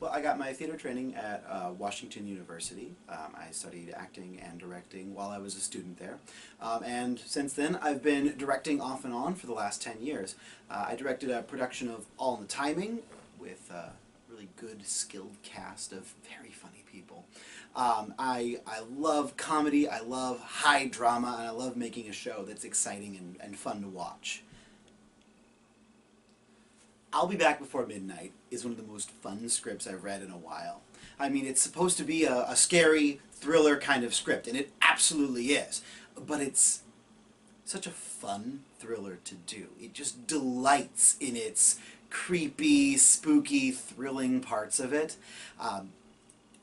Well, I got my theater training at Washington University. I studied acting and directing while I was a student there. And since then, I've been directing off and on for the last 10 years. I directed a production of All in the Timing with a really good, skilled cast of very funny people. I love comedy, I love high drama, and I love making a show that's exciting and fun to watch. I'll Be Back Before Midnight is one of the most fun scripts I've read in a while. I mean, it's supposed to be a scary thriller kind of script, and it absolutely is. But it's such a fun thriller to do. It just delights in its creepy, spooky, thrilling parts of it.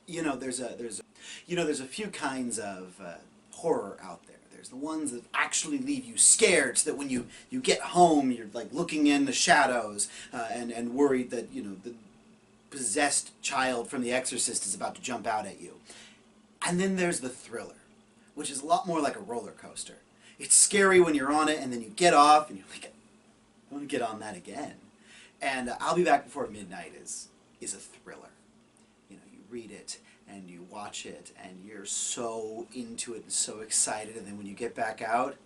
There's a few kinds of horror out there. There's the ones that actually leave you scared, so that when you get home, you're like looking in the shadows and worried that, the possessed child from The Exorcist is about to jump out at you. And then there's the thriller, which is a lot more like a roller coaster. It's scary when you're on it, and then you get off, and you're like, I want to get on that again. And I'll Be Back Before Midnight is a thriller. You read it, and you watch it, and you're so into it and so excited, and then when you get back out,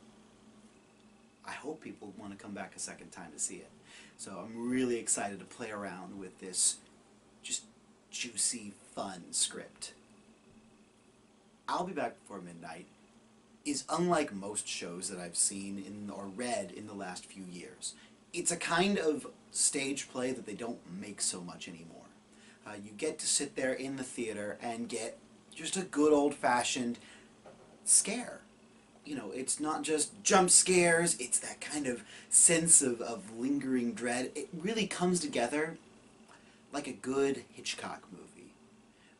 I hope people want to come back a second time to see it. So I'm really excited to play around with this just juicy, fun script. I'll Be Back Before Midnight is unlike most shows that I've seen or read in the last few years. It's a kind of stage play that they don't make so much anymore. You get to sit there in the theater and get just a good old-fashioned scare. It's not just jump scares, it's that kind of sense of lingering dread. It really comes together like a good Hitchcock movie,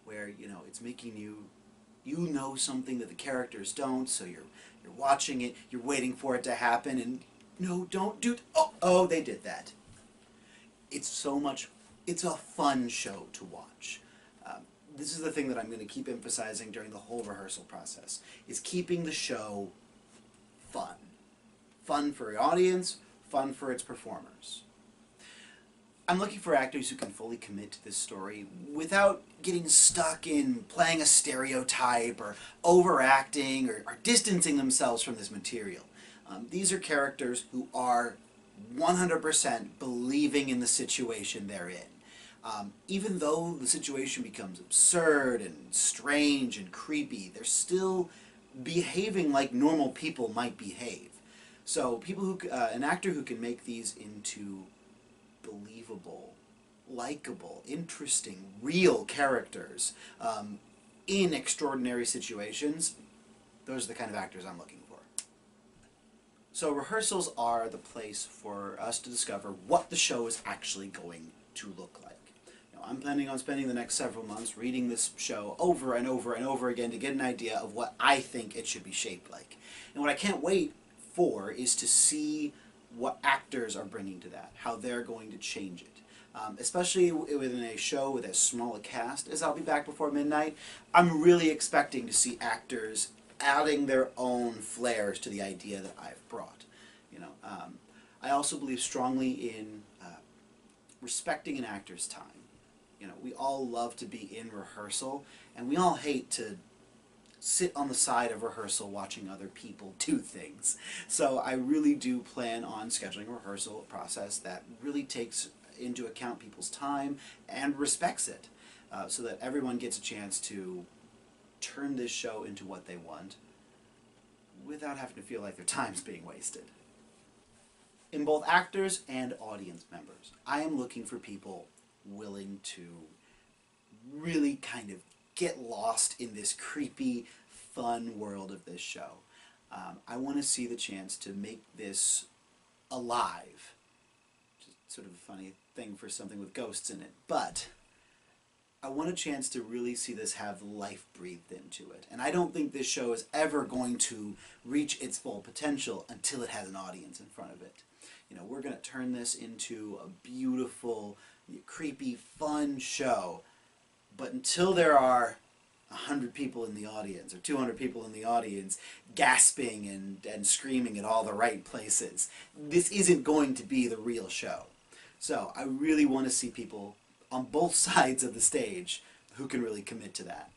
where, it's making you know something that the characters don't, so you're watching it, you're waiting for it to happen, and no, don't do it. Oh, they did that. It's a fun show to watch. This is the thing that I'm going to keep emphasizing during the whole rehearsal process, is keeping the show fun. Fun for the audience, fun for its performers. I'm looking for actors who can fully commit to this story without getting stuck in playing a stereotype or overacting or distancing themselves from this material. These are characters who are 100% believing in the situation they're in. Even though the situation becomes absurd and strange and creepy, they're still behaving like normal people might behave. So an actor who can make these into believable, likable, interesting, real characters in extraordinary situations, those are the kind of actors I'm looking for. So rehearsals are the place for us to discover what the show is actually going to look like. I'm planning on spending the next several months reading this show over and over and over again to get an idea of what I think it should be shaped like. And what I can't wait for is to see what actors are bringing to that, how they're going to change it. Especially within a show with as small a cast as I'll Be Back Before Midnight, I'm really expecting to see actors adding their own flares to the idea that I've brought. I also believe strongly in respecting an actor's time. We all love to be in rehearsal, and we all hate to sit on the side of rehearsal watching other people do things. So I really do plan on scheduling a rehearsal process that really takes into account people's time and respects it, so that everyone gets a chance to turn this show into what they want without having to feel like their time's being wasted. In both actors and audience members, I am looking for people willing to really kind of get lost in this creepy, fun world of this show. I want to see the chance to make this alive. Just sort of a funny thing for something with ghosts in it, but I want a chance to really see this have life breathed into it. And I don't think this show is ever going to reach its full potential until it has an audience in front of it. We're going to turn this into a beautiful, creepy, fun show, but until there are 100 people in the audience or 200 people in the audience gasping and screaming at all the right places, this isn't going to be the real show. So I really want to see people on both sides of the stage who can really commit to that.